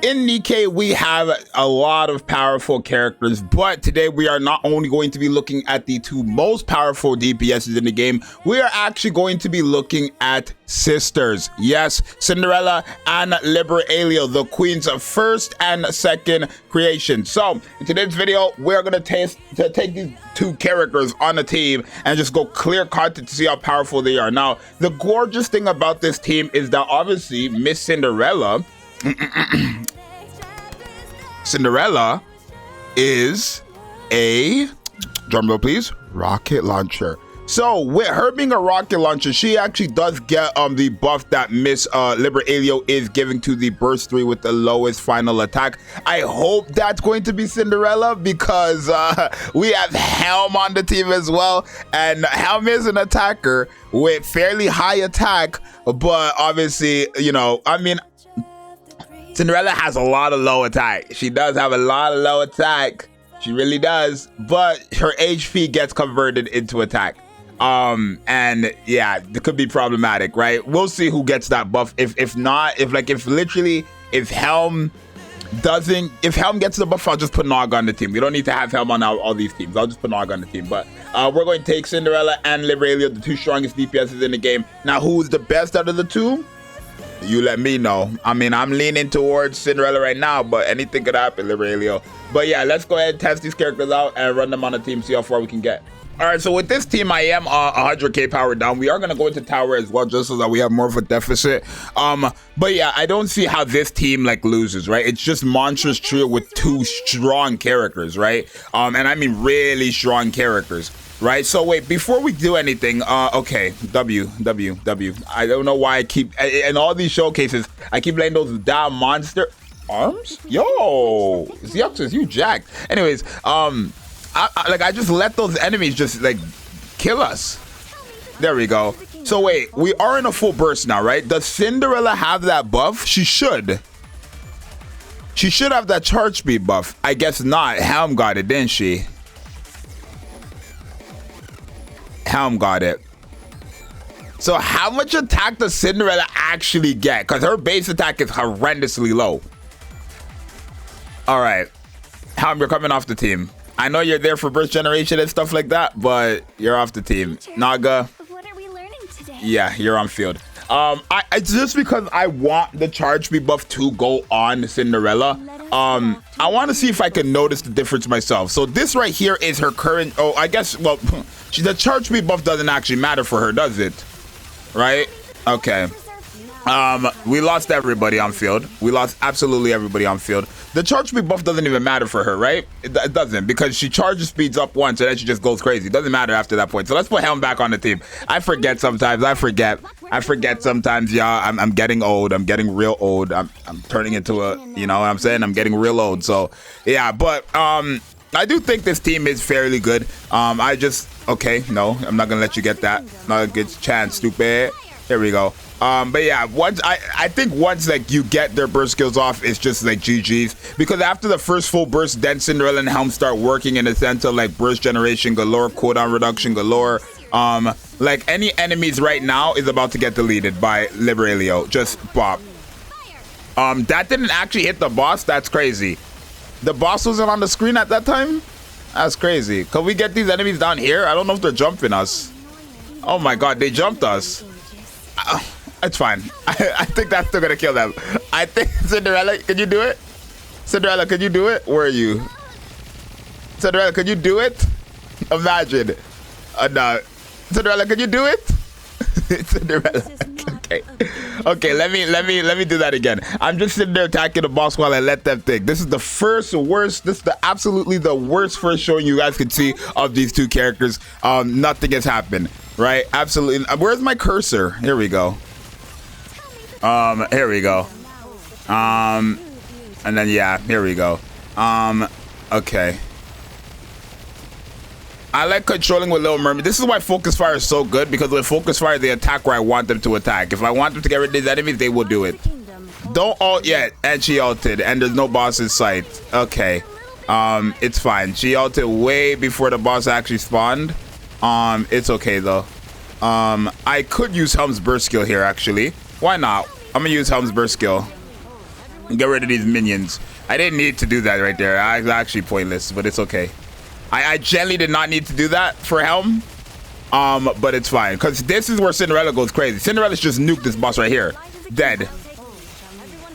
in Nikke, we have a lot of powerful characters, but today we are not only going to be looking at the two most powerful DPSs in the game, we are actually going to be looking at sisters. Yes, Cinderella and Liberalia, the queen's first and second creation. So in today's video, we're going to take these two characters on a team and just go clear content to see how powerful they are. Now, the gorgeous thing about this team is that obviously Miss Cinderella Cinderella is a, drumroll please, rocket launcher. So with her being a rocket launcher, she actually does get the buff that Miss Liberalia is giving to the burst 3 with the lowest final attack. I hope that's going to be Cinderella because we have Helm on the team as well, and Helm is an attacker with fairly high attack, but obviously, you know, I mean, Cinderella has a lot of low attack. She does have a lot of low attack. She really does. But her HP gets converted into attack. And yeah, it could be problematic, right? We'll see who gets that buff. If Helm gets the buff, I'll just put Nog on the team. We don't need to have Helm on all these teams. I'll just put Nog on the team. But we're going to take Cinderella and Liberalia, the two strongest DPSs in the game. Now, who's the best out of the two? You let me know. I mean, I'm leaning towards Cinderella right now, but anything could happen, Liberalia. But yeah, let's go ahead and test these characters out and run them on a team, see how far we can get. All right, so with this team, I am 100k power down. We are going to go into tower as well, just so that we have more of a deficit. But yeah, I don't see how this team like loses, right? It's just monstrous trio with two strong characters, right? And I mean really strong characters. Right, so wait, before we do anything, okay, W. I don't know why I keep, in all these showcases, I keep letting those damn monster arms? Yo, Zxous, you jacked. Anyways, I just let those enemies just, like, kill us. There we go. So wait, we are in a full burst now, right? Does Cinderella have that buff? She should. She should have that charge speed buff. I guess not. Helm got it, didn't she? Helm got it. So how much attack does Cinderella actually get? Because her base attack is horrendously low. All right, Helm, you're coming off the team. I know you're there for burst generation and stuff like that, but you're off the team. Naga, what are we learning today? Yeah, you're on field. I just because I want the charge speed buff to go on Cinderella. I want to see if I can notice the difference myself. So this right here is her current. Oh, I guess. Well, the charge speed buff doesn't actually matter for her, does it? Right? Okay. We lost everybody on field. We lost absolutely everybody on field. The charge speed buff doesn't even matter for her, right? It doesn't, because she charges speeds up once and then she just goes crazy. It doesn't matter after that point. So let's put Helm back on the team. I forget sometimes. I forget sometimes, y'all. I'm getting old. I'm getting real old. I'm turning into a, you know what I'm saying? I'm getting real old. So yeah, but I do think this team is fairly good. Okay, no, I'm not gonna let you get that. Not a good chance, stupid. Here we go. But yeah, I think once like you get their burst skills off, it's just like GG's, because after the first full burst, then Cinderella and Helm start working in the sense of like burst generation galore, cooldown reduction galore. Like any enemies right now is about to get deleted by Liberalia. Just bop. That didn't actually hit the boss. That's crazy. The boss wasn't on the screen at that time. That's crazy. Can we get these enemies down here? I don't know if they're jumping us. Oh my god, they jumped us. It's fine. I think that's still gonna kill them. I think Cinderella, can you do it? Cinderella, can you do it? Where are you? Cinderella, can you do it? Imagine. No. Cinderella, can you do it? Cinderella. Okay, let me do that again. I'm just sitting there attacking the boss while I let them think. This is the worst. This is absolutely the worst first showing you guys can see of these two characters. Nothing has happened, right? Absolutely. Where's my cursor? Here we go. Here we go. And then yeah, here we go. Okay. I like controlling with Little Mermaid. This is why Focus Fire is so good, because with Focus Fire, they attack where I want them to attack. If I want them to get rid of these enemies, they will do it. Don't ult yet. And she ulted, and there's no boss in sight. Okay. It's fine. She ulted way before the boss actually spawned. It's okay though. I could use Helm's burst skill here actually. Why not? I'm gonna use Helm's burst skill. Get rid of these minions. I didn't need to do that right there. It's actually pointless, but it's okay. I generally did not need to do that for Helm. But it's fine, because this is where Cinderella goes crazy. Cinderella's just nuked this boss right here. Dead.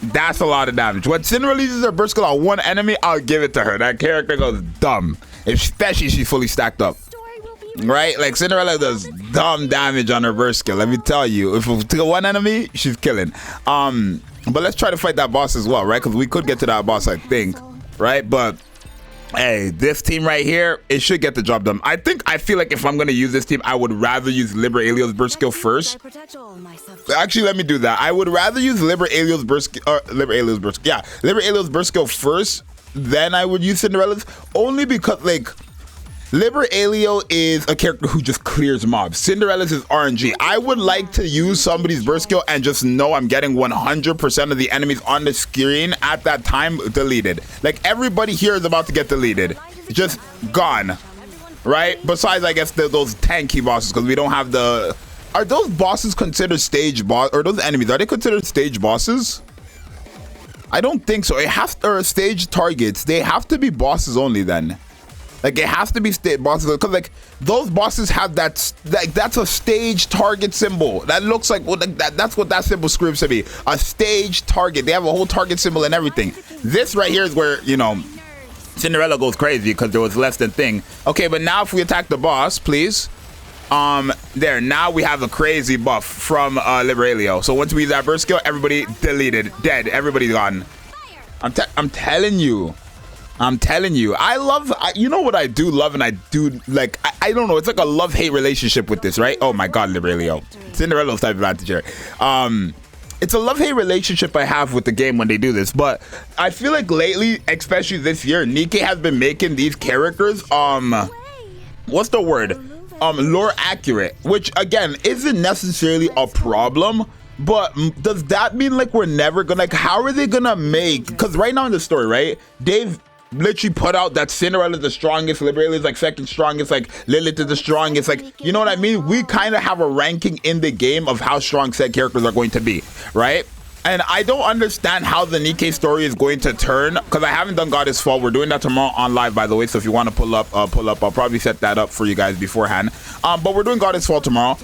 That's a lot of damage. When Cinderella uses her burst skill on one enemy, I'll give it to her. That character goes dumb. Especially if she's fully stacked up. Right? Like, Cinderella does dumb damage on her burst skill. Let me tell you. If it's to one enemy, she's killing. But let's try to fight that boss as well, right? Because we could get to that boss, I think. Right? But hey, this team right here, it should get the job done. I feel like if I'm going to use this team, I would rather use Liber Aelio's burst skill first. Actually, let me do that. I would rather use Liber Aelio's burst skill first, then I would use Cinderella's. Only because, like, Liber Aelio is a character who just clears mobs. Cinderella's is RNG. I would like to use somebody's burst skill and just know I'm getting 100% of the enemies on the screen at that time deleted. Like, everybody here is about to get deleted. Just gone. Right? Besides, I guess, those tanky bosses, because we don't have the... Are those bosses considered stage boss? Or those enemies, are they considered stage bosses? I don't think so. It has to, or stage targets. They have to be bosses only then. Like, it has to be stage bosses, because, like, those bosses have that, like, that's a stage target symbol. That looks like, well, like, that's what that symbol screams to me. A stage target. They have a whole target symbol and everything. This right here is where, you know, Cinderella goes crazy because there was less than thing. Okay, but now if we attack the boss, please. There, now we have a crazy buff from Liber Aelio. So once we use that burst skill, everybody deleted, dead, everybody's gone. I'm telling you. I love, you know what I do love, and I do, like, I don't know, it's like a love-hate relationship with this, right? Oh my god, Liber Aelio. Cinderella's type advantage here. It's a love-hate relationship I have with the game when they do this, but I feel like lately, especially this year, Nikke has been making these characters, what's the word? Lore accurate, which, again, isn't necessarily a problem. But does that mean, like, we're never gonna, like, how are they gonna make, because right now in the story, right, they've literally put out that Cinderella is the strongest, Liber Aelio is like second strongest, like Lilith is the strongest, like, you know what I mean? We kind of have a ranking in the game of how strong said characters are going to be, right? And I don't understand how the Nikke story is going to turn, because I haven't done Goddess Fall. We're doing that tomorrow on live, by the way, so if you want to pull up, I'll probably set that up for you guys beforehand. But we're doing Goddess Fall tomorrow.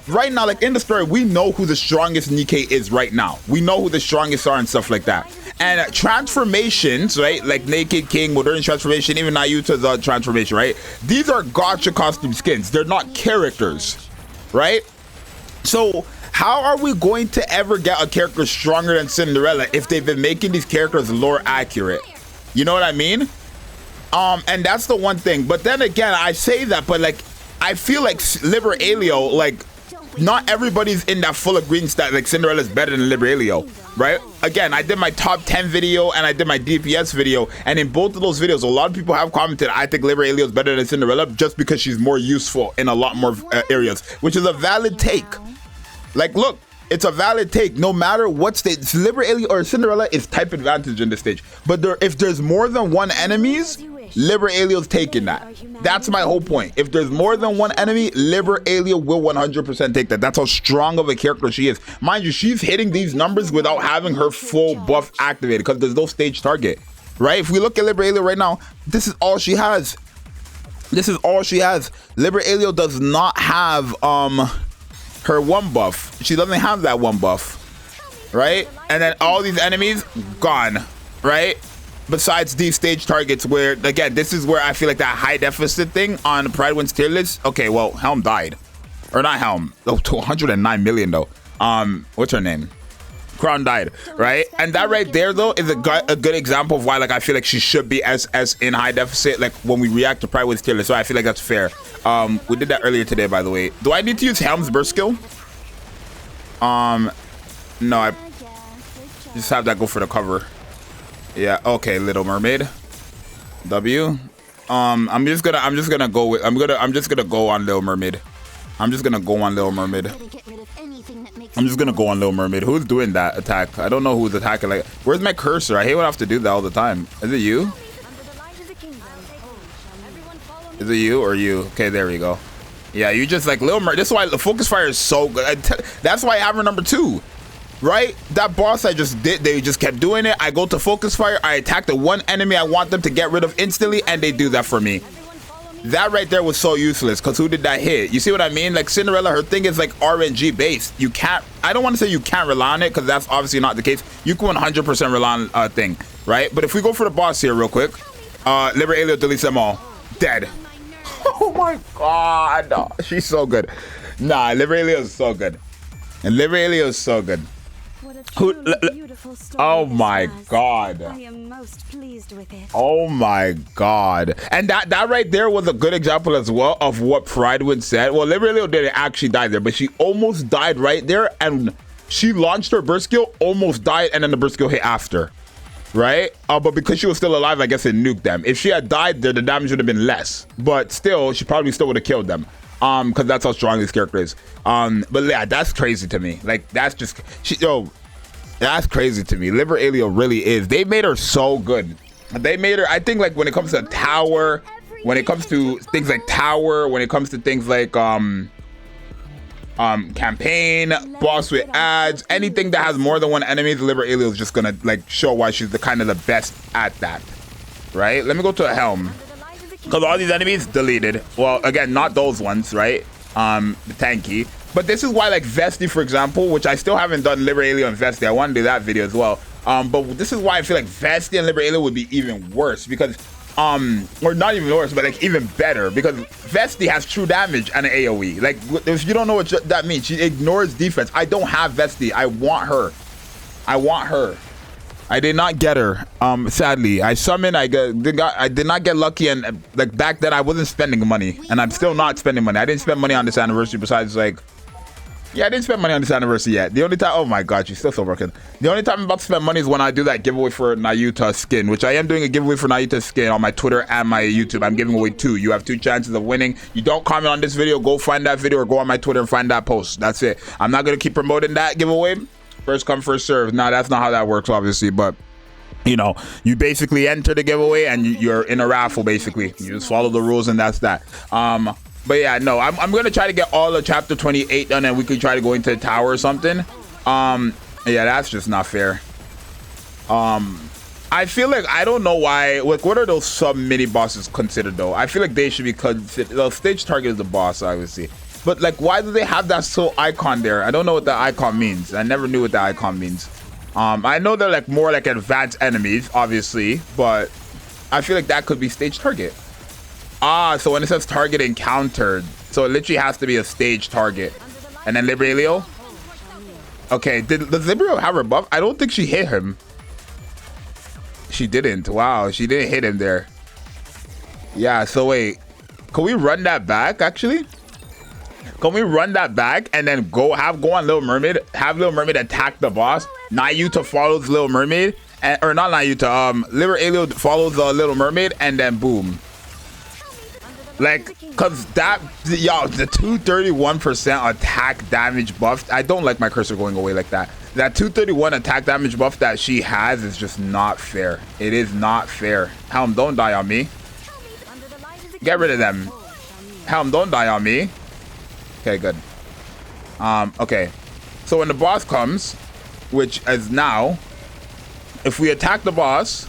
Right now, like, in the story, we know who the strongest Nikke is right now. We know who the strongest are and stuff like that. And transformations, right, like Naked King, Modern Transformation, even Nayuta's transformation, right? These are gacha costume skins. They're not characters, right? So how are we going to ever get a character stronger than Cinderella if they've been making these characters lore accurate? You know what I mean? And that's the one thing. But then again, I say that, but, like, I feel like Liber Aelio, like, not everybody's in that full agreement that, like, Cinderella's better than Liber Aelio, right? Again, I did my top 10 video and I did my DPS video, and in both of those videos, a lot of people have commented, I think Liber Aelio is better than Cinderella just because she's more useful in a lot more areas, which is a valid take. Like, look, it's a valid take. No matter what stage, Liber Aelio or Cinderella is type advantage in this stage. But if there's more than one enemies, Liber Aelio's taking that. That's my whole point. If there's more than one enemy, Liber Aelio will 100% take that. That's how strong of a character she is. Mind you, she's hitting these numbers without having her full buff activated because there's no stage target, right? If we look at Liber Aelio right now, this is all she has. This is all she has. Liber Aelio does not have her one buff. She doesn't have that one buff, right? And then all these enemies gone, right? Besides these stage targets, where, again, this is where I feel like that high deficit thing on Pride Wins tier list. Okay, well, Helm died, or not Helm. Oh, to 109 million though. What's her name? Crown died, right? And that right there though is a good example of why, like, I feel like she should be as in high deficit, like, when we react to Pride Wins tier list. So I feel like that's fair. We did that earlier today, by the way. Do I need to use Helm's burst skill? No, I just have that go for the cover. Yeah, okay, Little Mermaid. W. I'm just gonna go with I'm just gonna go on Little Mermaid. I'm just gonna go on Little Mermaid. Who's doing that attack? I don't know who's attacking. Like, where's my cursor? I hate when I have to do that all the time. Is it you? Is it you or you? Okay, there we go. Yeah, you just, like, Little Mermaid. This is why the focus fire is so good. That's why I have her number 2. right? That boss I just did, they just kept doing it. I go to focus fire, I attack the one enemy I want them to get rid of instantly, and they do that for me. That right there was so useless, because who did that hit? You see what I mean? Like Cinderella, her thing is like RNG based. You can't, I don't want to say you can't rely on it, because that's obviously not the case. You can 100% rely on a thing, right? But if we go for the boss here real quick, Liber Elio deletes them all. Dead. Oh my god, she's so good. Nah, Liber Elio is so good. And Liber Elio is so good. Oh my god. I am most pleased with it. Oh my god. And that right there was a good example as well of what Pridewind said. Well, Liber Elio didn't actually die there, but she almost died right there, and she launched her burst skill, almost died, and then the burst skill hit after. Right? But because she was still alive, I guess it nuked them. If she had died there, the damage would have been less. But still, she probably still would have killed them. Because that's how strong this character is. But yeah, that's crazy to me. Like, that's just that's crazy to me. Liber Elio really is. They made her so good. They made her, I think, like when it comes to tower, when it comes to things like tower, when it comes to things like campaign, boss with ads, anything that has more than one enemy, the Liber Elio is just gonna like show why she's the kind of the best at that. Right? Let me go to a helm. Because all these enemies deleted. Well, again, not those ones, right? The tanky. But this is why, like, Vesti, for example, which I still haven't done Liber Elio and Vesti. I want to do that video as well. But this is why I feel like Vesti and Liber Elio would be even worse. Because, or not even worse, but, like, even better. Because Vesti has true damage and an AoE. Like, if you don't know what that means, she ignores defense. I don't have Vesti. I want her. I want her. I did not get her. Sadly, I summoned. I did not get lucky, and like back then I wasn't spending money, and I'm still not spending money. I didn't spend money on this anniversary. Besides, like, yeah, I didn't spend money on this anniversary yet. The only time, oh my god, she's still so broken. The only time I'm about to spend money is when I do that giveaway for Nayuta skin, which I am doing a giveaway for Nayuta skin on my Twitter and my YouTube. I'm giving away 2. You have 2 chances of winning. You don't comment on this video, go find that video or go on my Twitter and find that post. That's it. I'm not gonna keep promoting that giveaway. First come, first serve. Now that's not how that works, obviously, but you know, you basically enter the giveaway and you're in a raffle. Basically, you just follow the rules, and that's that. But yeah, no, I'm gonna try to get all of chapter 28 done, and we could try to go into the tower or something. Yeah, that's just not fair. I feel like, I don't know why, like, what are those sub mini bosses considered though? I feel like they should be considered. The stage target is the boss, obviously. But like, why do they have that soul icon there? I don't know what that icon means. I never knew what that icon means. I know they're like more like advanced enemies, obviously, but I feel like that could be stage target. So when it says target encountered, so it literally has to be a stage target. And then Liber Elio? Okay, does Liber Elio have her buff? I don't think she hit him. She didn't. Wow, she didn't hit him there. Yeah, so wait, can we run that back actually? Can we run that back and then go on Little Mermaid, have Little Mermaid attack the boss, Nayuta follows Little Mermaid, and, or not Nayuta, Liber Elio follows the Little Mermaid, and then boom. Like, cause that, y'all, the 231% attack damage buff, I don't like my cursor going away like that. That 231 attack damage buff that she has is just not fair. It is not fair. Helm, don't die on me. Get rid of them. Helm, don't die on me. Okay, good. Okay. So when the boss comes, which is now, if we attack the boss,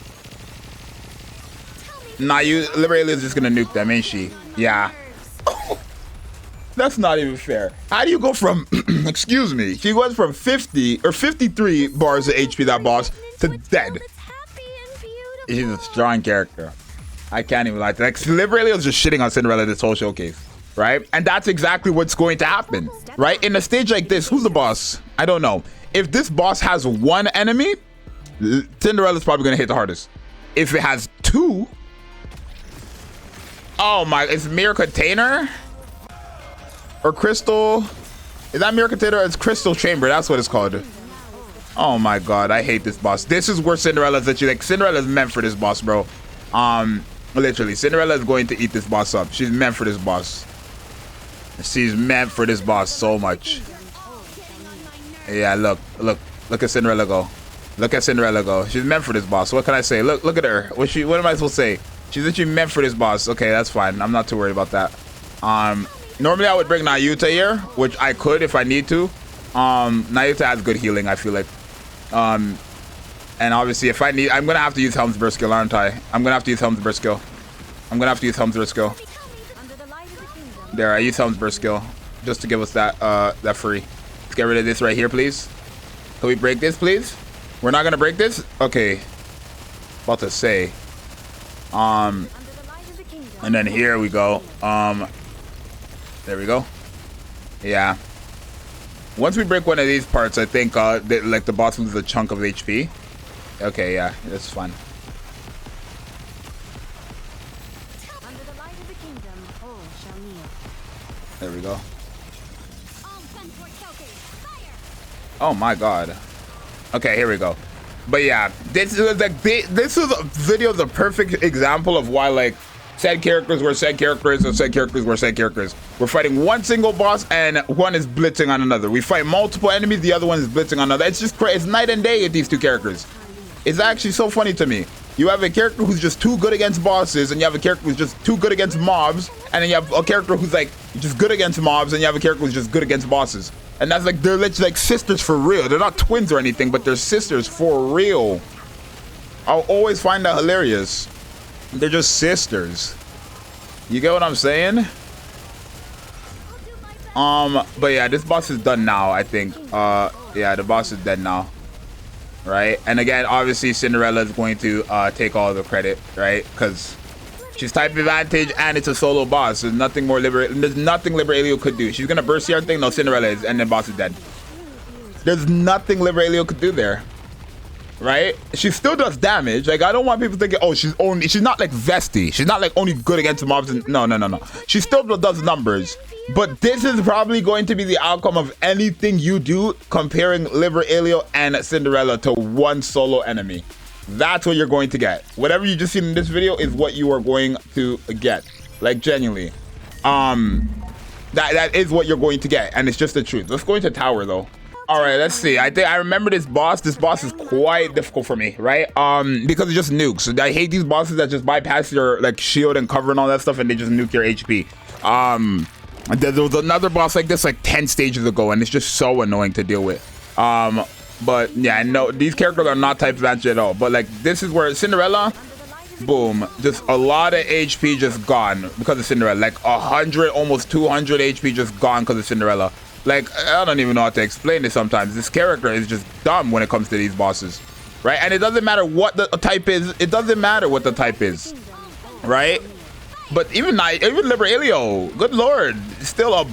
Liber Elio is just gonna nuke them, ain't she? Yeah. That's not even fair. How do you go from, excuse me, she went from 50 or 53 bars of HP, that boss, to dead. She's a strong character. I can't even like that. Like, Liber Elio is just shitting on Cinderella this whole showcase. Right? And that's exactly what's going to happen. Right? In a stage like this, who's the boss? I don't know. If this boss has 1 enemy, Cinderella's probably going to hit the hardest. If it has 2, oh my, it's Mirror Container? Or Crystal? Is that Mirror Container? It's Crystal Chamber. That's what it's called. Oh my god, I hate this boss. This is where Cinderella's literally, like, Cinderella's meant for this boss, bro. Literally, Cinderella is going to eat this boss up. She's meant for this boss. She's meant for this boss so much. Yeah, look at Cinderella go. Look at Cinderella go. She's meant for this boss. What can I say? Look at her. What am I supposed to say? She's literally meant for this boss. Okay, that's fine. I'm not too worried about that. Normally I would bring Nayuta here, which I could if I need to. Nayuta has good healing, I feel like. And obviously, if I need, I'm gonna have to use Helm's Burst skill, aren't I? I'm gonna have to use Helm's Burst skill. I'm gonna have to use Helm's Burst skill. There, I use Helm's Burst skill just to give us that that free. Let's get rid of this right here, please. Can we break this, please? We're not gonna break this? Okay. About to say. And then here we go. There we go. Yeah. Once we break one of these parts, I think like the boss loses a chunk of HP. Okay, yeah, that's fine. There we go. Oh my god. Okay, here we go. But yeah, this is like this is a video of the perfect example of why like said characters were said characters and said characters were said characters. We're fighting one single boss and one is blitzing on another. We fight multiple enemies, the other one is blitzing on another. It's just crazy. It's night and day with these two characters. It's actually so funny to me. You have a character who's just too good against bosses, and you have a character who's just too good against mobs, and then you have a character who's like just good against mobs, and you have a character who's just good against bosses. And that's like, they're literally like sisters for real. They're not twins or anything, but they're sisters for real. I'll always find that hilarious. They're just sisters. You get what I'm saying? But yeah, this boss is done now, I think. Yeah, the boss is dead now. Right? And again, obviously Cinderella is going to take all the credit, right? Because she's type advantage and it's a solo boss. There's nothing more there's nothing Liberalia could do. She's gonna burst the thing. No, Cinderella is, and then boss is dead. There's nothing Liberalia could do there. Right? She still does damage. Like, I don't want people thinking, oh, she's not like Vesti. She's not like only good against mobs. And no. She still does numbers. But this is probably going to be the outcome of anything you do comparing Liberalia and Cinderella to one solo enemy. That's what you're going to get. Whatever you just seen in this video is what you are going to get. Like, genuinely. That is what you're going to get. And it's just the truth. Let's go into tower, though. All right, let's see. I think I remember this boss. This boss is quite difficult for me, right? Because it just nukes. I hate these bosses that just bypass your like shield and cover and all that stuff, and they just nuke your HP. There was another boss like this like 10 stages ago, and it's just so annoying to deal with. But yeah, no, these characters are not type advantage at all. But like this is where Cinderella, boom, just a lot of HP just gone because of Cinderella. Like 100, almost 200 HP just gone because of Cinderella. Like, I don't even know how to explain it sometimes. This character is just dumb when it comes to these bosses, right? And it doesn't matter what the type is. It doesn't matter what the type is, right? But even Liberalia, good lord, still a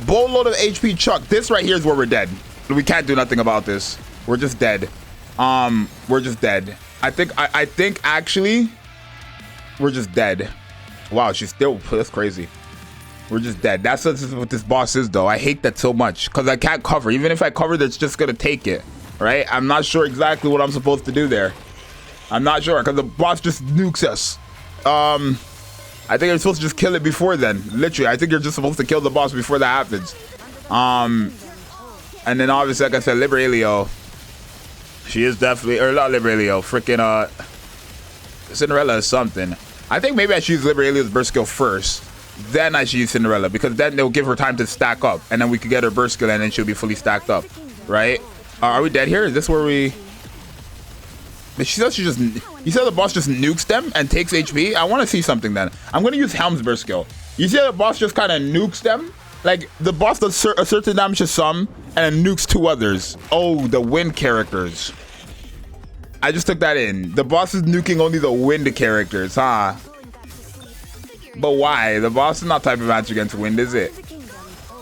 boatload of HP chuck. This right here is where we're dead. We can't do nothing about this. We're just dead. We're just dead. I think actually, we're just dead. Wow, she's still, that's crazy. We're just dead. That's what this boss is, though. I hate that so much because I can't cover. Even if I cover, that's just gonna take it, right? I'm not sure exactly what I'm supposed to do there. I'm not sure because the boss just nukes us. I think you're supposed to just kill it before then. Literally, I think you're just supposed to kill the boss before that happens. And then obviously, like I said, Liberalia. She is definitely, or not Liberalia, freaking Cinderella is something. I think maybe I should use Liberalia's burst skill first. Then I should use Cinderella because then they'll give her time to stack up, and then we could get her burst skill, and then she'll be fully stacked up, right? Are we dead here? Is this where we? She says she just. You said the boss just nukes them and takes HP. I want to see something then. I'm gonna use Helm's burst skill. You see how the boss just kind of nukes them? Like the boss does a certain damage to some and then nukes two others. Oh, the wind characters. I just took that in. The boss is nuking only the wind characters, huh? But why? The boss is not type advantage against wind, is it?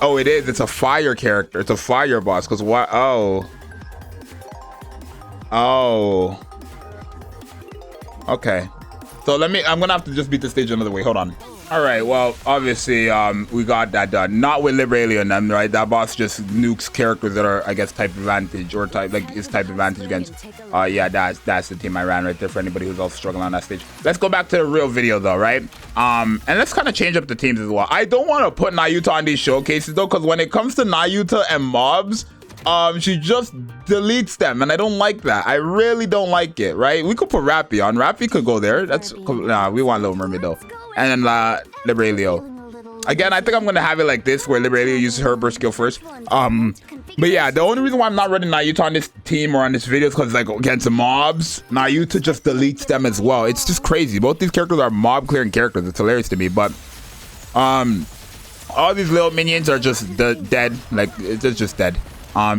Oh, it is. It's a fire character. It's a fire boss. Because what? Oh. Oh. Okay. So I'm gonna have to just beat the stage another way. Hold on. All right. Well, obviously, we got that done. Not with Liberalia and them, right? That boss just nukes characters that are, I guess, type advantage or type is type advantage against. Yeah, that's the team I ran right there for anybody who's also struggling on that stage. Let's go back to the real video though, right? And let's kind of change up the teams as well. I don't want to put Nayuta on these showcases though, because when it comes to Nayuta and mobs, she just deletes them, and I don't like that. I really don't like it, right? We could put Rappy on. Rappy could go there. That's nah, we want Little Mermaid though. And then Liberalia. Again, I think I'm gonna have it like this, where Liberalia uses her burst skill first. But yeah, the only reason why I'm not running Nayuta on this team or on this video is because like against the mobs, Nayuta just deletes them as well. It's just crazy. Both these characters are mob clearing characters. It's hilarious to me. But all these little minions are just dead. Like they're just dead.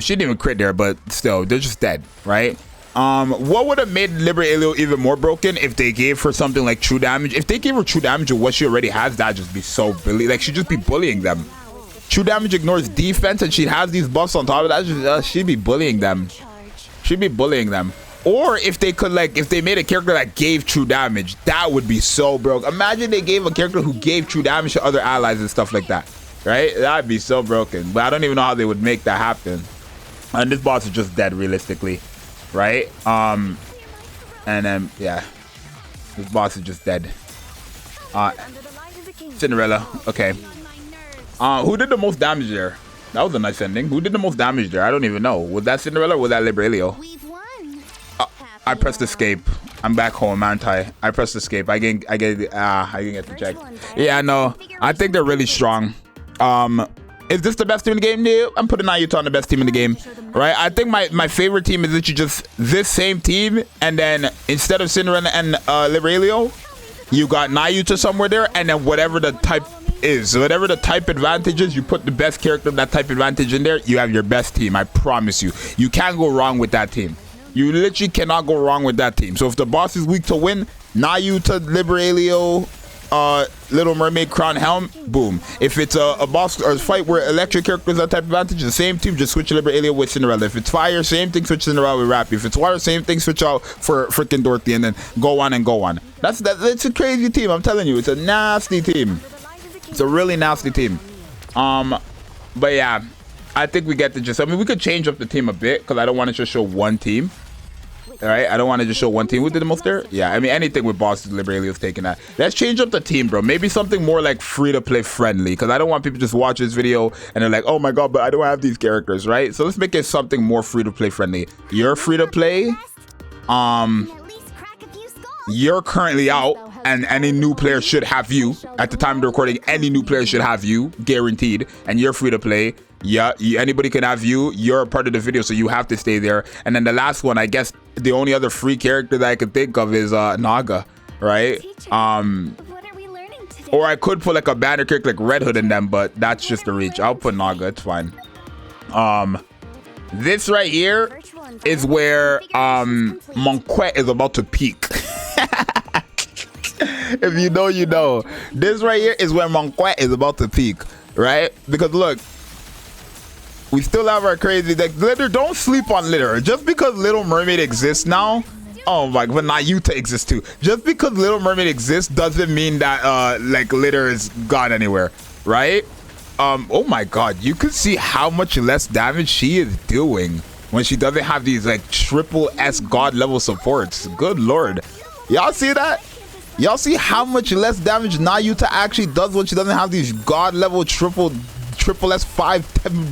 She didn't even crit there, but still, they're just dead, right? What would have made Liberalia even more broken if they gave her something like true damage? If they gave her true damage with what she already has, that'd just be so bully. Like she'd just be bullying them. True damage ignores defense, and she'd have these buffs on top of that. She'd be bullying them. She'd be bullying them. Or if they could, like, if they made a character that gave true damage, that would be so broke. Imagine they gave a character who gave true damage to other allies and stuff like that, right? That'd be so broken. But I don't even know how they would make that happen. And this boss is just dead, realistically, right? And then yeah, this boss is just dead. Cinderella, okay. Who did the most damage there? That was a nice ending. Who did the most damage there? I don't even know. Was that Cinderella or was that Liberalia? I pressed escape. I'm back home, aren't I? I pressed escape. I didn't get to check. Yeah, no. I think they're really strong. Is this the best team in the game? No, I'm putting Nayuta on the best team in the game, right? I think my favorite team is literally just this same team, and then instead of Cinderella and Liberalia, you got Nayuta somewhere there, and then whatever the type is, whatever the type advantage is, you put the best character of that type advantage in there, you have your best team. I promise you. You can't go wrong with that team. You literally cannot go wrong with that team. So if the boss is weak to win, Nayuta, Liberalia, Little Mermaid, Crown Helm, boom. If it's a boss or a fight where electric characters are type advantage, the same team, just switch Liberalia with Cinderella. If it's fire, same thing, switch Cinderella with Rappy. If it's water, same thing, switch out for freaking Dorothy, and then go on and go on. That's a crazy team. I'm telling you, it's a nasty team. It's a really nasty team. But yeah, I think we get the gist. I mean, we could change up the team a bit because I don't want to just show one team. All right, I don't want to just show one team. Who did the most there? Yeah, I mean, anything with bosses, Liberalia is taking that. Let's change up the team, bro. Maybe something more like free-to-play friendly, because I don't want people just watch this video and they're like, oh my god, but I don't have these characters, right? So let's make it something more free-to-play friendly. You're free-to-play. You're currently out, and any new player should have you. At the time of the recording, any new player should have you, guaranteed. And you're free-to-play. Yeah, anybody can have you. You're a part of the video, so you have to stay there. And then the last one, I guess the only other free character that I could think of is Naga, right? Or I could put like a banner character like Red Hood in them, but that's just a reach. I'll put Naga, it's fine. This right here is where Nikke is about to peak. If you know, you know. This right here is where Nikke is about to peak, right? Because look, we still have our crazy deck. Litter, don't sleep on Litter. Just because Little Mermaid exists now, oh my god, but Nayuta exists too. Just because Little Mermaid exists doesn't mean that like Litter is gone anywhere, right? Oh my god, you can see how much less damage she is doing when she doesn't have these like triple S god level supports. Good lord, y'all see that? Y'all see how much less damage Nayuta actually does when she doesn't have these god level triple S5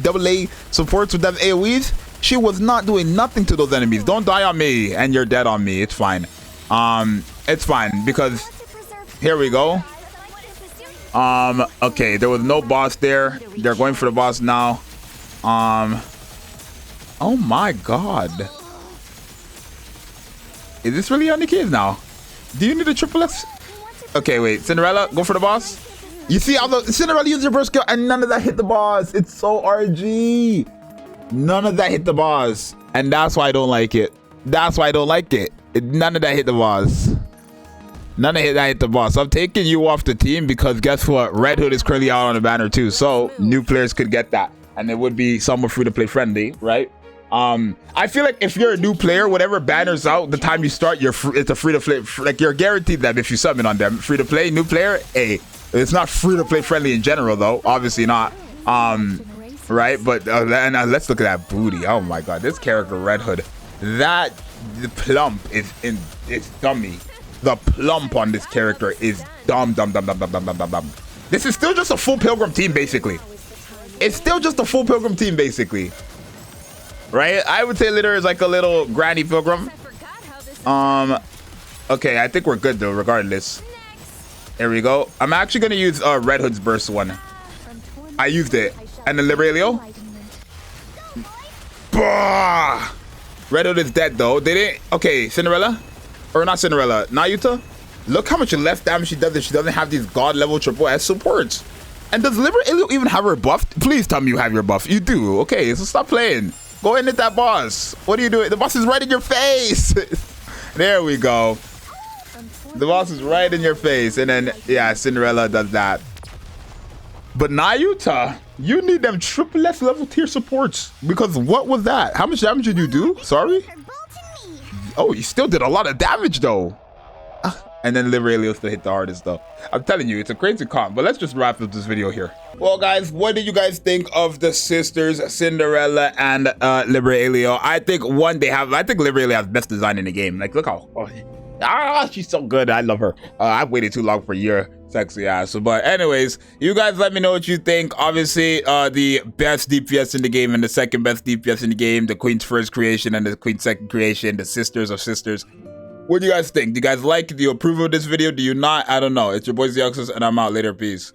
AA supports with them AoEs? She was not doing nothing to those enemies. Don't die on me and you're dead on me. It's fine. It's fine because here we go. Okay, there was no boss there. They're going for the boss now. Oh my god. Is this really on the kids now? Do you need a triple S? Okay, wait. Cinderella, go for the boss. You see how the Cinderella used her burst skill and none of that hit the boss. It's so RG. None of that hit the boss. And that's why I don't like it. That's why I don't like it. None of that hit the boss. None of that hit the boss. I'm taking you off the team because guess what? Red Hood is currently out on the banner too. So new players could get that. And it would be somewhat free to play friendly, right? I feel like if you're a new player, whatever banner's out, the time you start, it's a free to play. Like you're guaranteed that if you summon on them. Free to play, new player, hey. It's not free to play friendly in general though, obviously not. Right, but let's look at that booty. Oh my god, this character Red Hood, the plump is dummy. The plump on this character is dumb. This is still just a full pilgrim team basically. It's still just a full pilgrim team basically, right? I would say Litter is like a little granny pilgrim. Okay, I think we're good though regardless. Here we go. I'm actually gonna use Red Hood's burst one. I used it. And then Liberalio. Bah! Red Hood is dead though. They didn't. Okay, Cinderella? Or not Cinderella. Nayuta? Look how much less damage she does if she doesn't have these god level triple S supports. And does Liberalio even have her buff? Please tell me you have your buff. You do. Okay, so stop playing. Go in at that boss. What are you doing? The boss is right in your face. There we go. The boss is right in your face. And then, yeah, Cinderella does that. But Nayuta, you need them triple S level tier supports. Because what was that? How much damage did you do? Sorry? Oh, you still did a lot of damage though. And then Liberalio still hit the hardest though. I'm telling you, it's a crazy comp. But let's just wrap up this video here. Well, guys, what did you guys think of the sisters, Cinderella and Liberalio? I think I think Liberalio has best design in the game. Like, look how, she's so good. I love her. I've waited too long for your sexy ass. But anyways, you guys let me know what you think. Obviously, the best DPS in the game and the second best DPS in the game, the Queen's first creation and the Queen's second creation, the sisters of sisters. What do you guys think? Do you guys like? Do you approve of this video? Do you not? I don't know. It's your boy Zxous, and I'm out later. Peace.